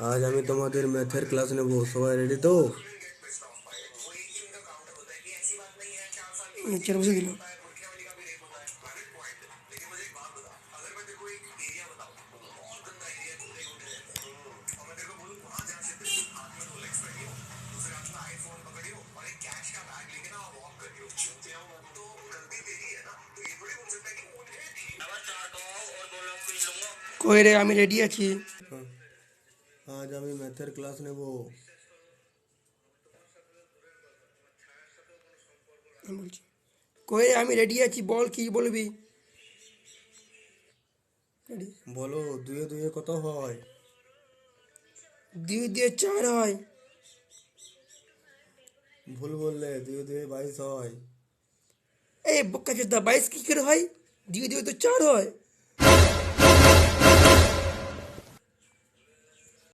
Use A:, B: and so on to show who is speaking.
A: আজ আমি তোমাদের ম্যাথের ক্লাস নেব, সবাই রেডি তো?
B: লেকচার বসে দিল। কই রে, আমি রেডি আছি।
A: আজ আমি ম্যাথের ক্লাস নেব।
B: আমি বলছি, কই রে, আমি রেডি আছি, বল কি বলবি। Ready?
A: বলো, দুয়ে দুয়ে কত হয়?
B: 2 দিয়ে 4 হয়।
A: ভুল বললে, দুয়ে দুয়ে 22 হয়।
B: এই বোকা চোদা, 22 কি করে হয়? 2 দিয়ে তো 4 হয়।